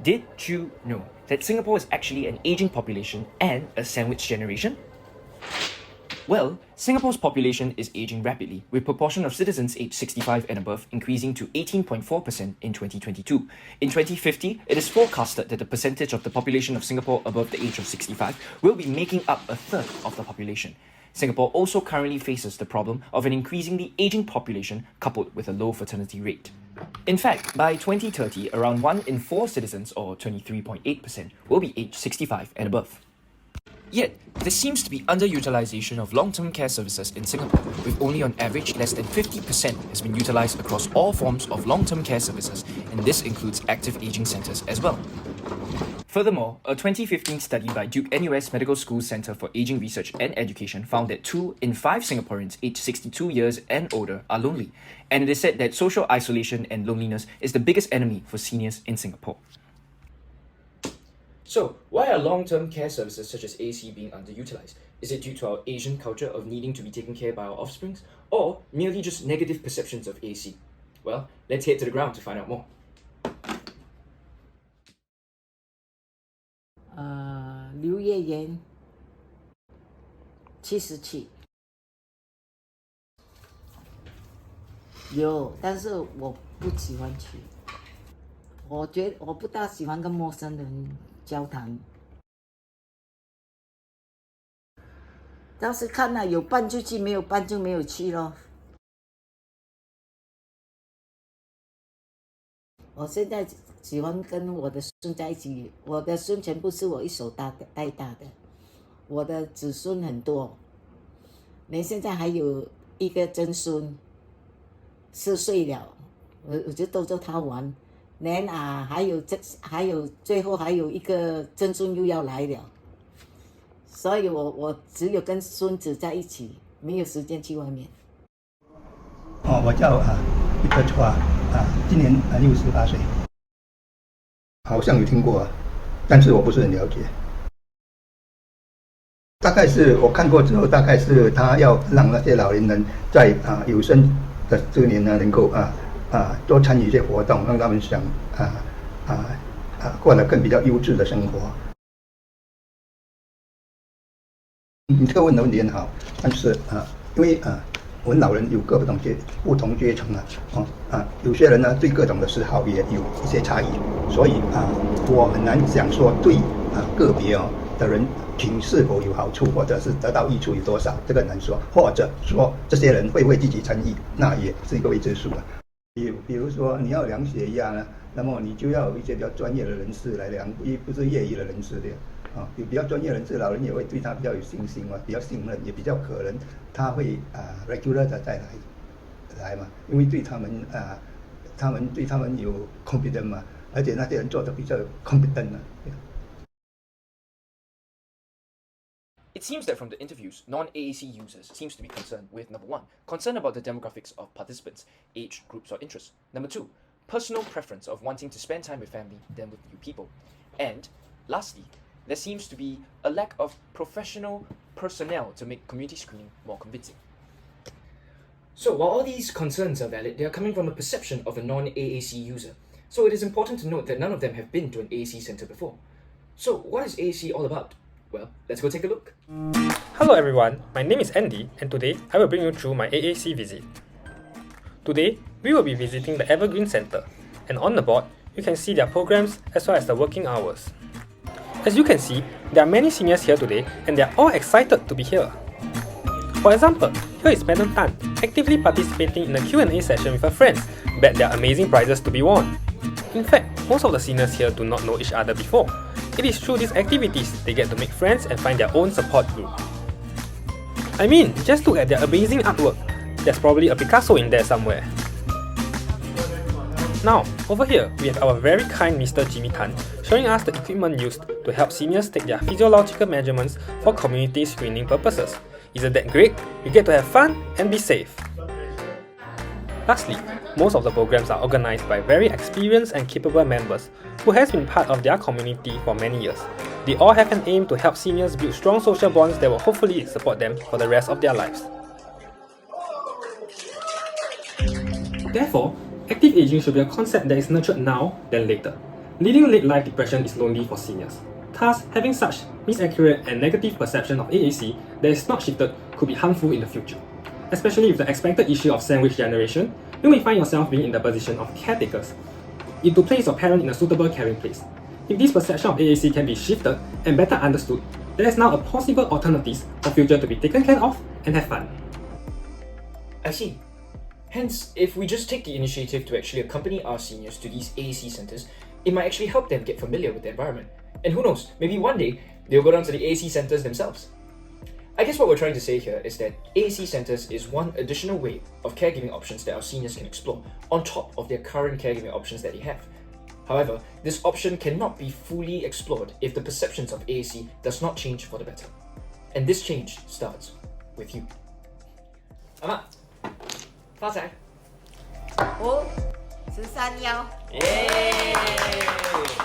Did you know that Singapore is actually an aging population and a sandwich generation? Well, Singapore's population is aging rapidly, with proportion of citizens aged 65 and above increasing to 18.4% in 2022. In 2050, it is forecasted that the percentage of the population of Singapore above the age of 65 will be making up a third of the population. Singapore also currently faces the problem of an increasingly aging population coupled with a low fertility rate. In fact, by 2030, around 1 in 4 citizens, or 23.8%, will be aged 65 and above. Yet, there seems to be underutilization of long-term care services in Singapore, with only on average less than 50% has been utilized across all forms of long-term care services, and this includes active aging centers as well. Furthermore, a 2015 study by Duke NUS Medical School's Center for Aging Research and Education found that 2 in 5 Singaporeans aged 62 years and older are lonely, and it is said that social isolation and loneliness is the biggest enemy for seniors in Singapore. So, why are long-term care services such as AAC being underutilized? Is it due to our Asian culture of needing to be taken care by our offsprings, or merely just negative perceptions of AAC? Well, let's head to the ground to find out more. 刘叶妍77，有，但是我不喜欢去。我不大喜欢跟陌生人交谈。当时看了有伴就去，没有伴就没有去咯。我现在喜欢跟我的孙在一起，我的孙全部是我一手带大的，我的子孙很多，连现在还有一个曾孙，4岁了，我就逗着他玩，连还有最后还有一个曾孙又要来了，所以我只有跟孙子在一起，没有时间去外面。我叫一个川今年68岁，好像有听过但是我不是很了解。大概是我看过之后，大概是他要让那些老年人在有生的这年呢，能够多参与一些活动，让他们想过得更比较优质的生活。你这个问的问题很好，但是因为我们老人有各种不同阶层有些人呢对各种的嗜好也有一些差异，所以我很难想说对个别的人群是否有好处，或者是得到益处有多少，这个很难说，或者说这些人会不会积极参与，那也是一个未知数。比如说你要量血压呢，那么你就要有一些比较专业的人士来量，不是业余的人士的。有比较专业人士，老人也会对他比较有信心比较信任，也比较可能他会regular 的再来嘛，因为对他们对他们有 confidence 嘛，而且那些人做的比较 competent 嘛。It seems that from the interviews, non-AAC users seems to be concerned with number 1, concern about the demographics of participants, age, groups or interests. Number 2, personal preference of wanting to spend time with family than with new people. And lastly, there seems to be a lack of professional personnel to make community screening more convincing. So while all these concerns are valid, they are coming from a perception of a non-AAC user. So it is important to note that none of them have been to an AAC centre before. So what is AAC all about? Well, let's go take a look. Hello everyone, my name is Andy and today I will bring you through my AAC visit. Today, we will be visiting the Evergreen Centre, and on the board, you can see their programs as well as the working hours. As you can see, there are many seniors here today and they are all excited to be here. For example, here is Madam Tan, actively participating in a Q&A session with her friends, bet there are amazing prizes to be won. In fact, most of the seniors here do not know each other before. It is through these activities they get to make friends and find their own support group. I mean, just look at their amazing artwork. There's probably a Picasso in there somewhere. Now, over here, we have our very kind Mr. Jimmy Tan showing us the equipment used to help seniors take their physiological measurements for community screening purposes. Isn't that great? You get to have fun and be safe. Lastly, most of the programs are organized by very experienced and capable members who has been part of their community for many years. They all have an aim to help seniors build strong social bonds that will hopefully support them for the rest of their lives. Therefore, active aging should be a concept that is nurtured now than later. Leading late life depression is lonely for seniors. Thus, having such misaccurate and negative perception of AAC that is not shifted could be harmful in the future. Especially with the expected issue of sandwich generation, you may find yourself being in the position of caretakers to place your parent in a suitable caring place. If this perception of AAC can be shifted and better understood, there is now a possible alternatives for future to be taken care of and have fun. I see. Hence, if we just take the initiative to actually accompany our seniors to these AAC centers, it might actually help them get familiar with the environment. And who knows, maybe one day they'll go down to the AAC centers themselves. I guess what we're trying to say here is that AAC centers is one additional way of caregiving options that our seniors can explore on top of their current caregiving options that they have. However, this option cannot be fully explored if the perceptions of AAC does not change for the better. And this change starts with you. 阿嬷，发财！ 5、13、1。耶！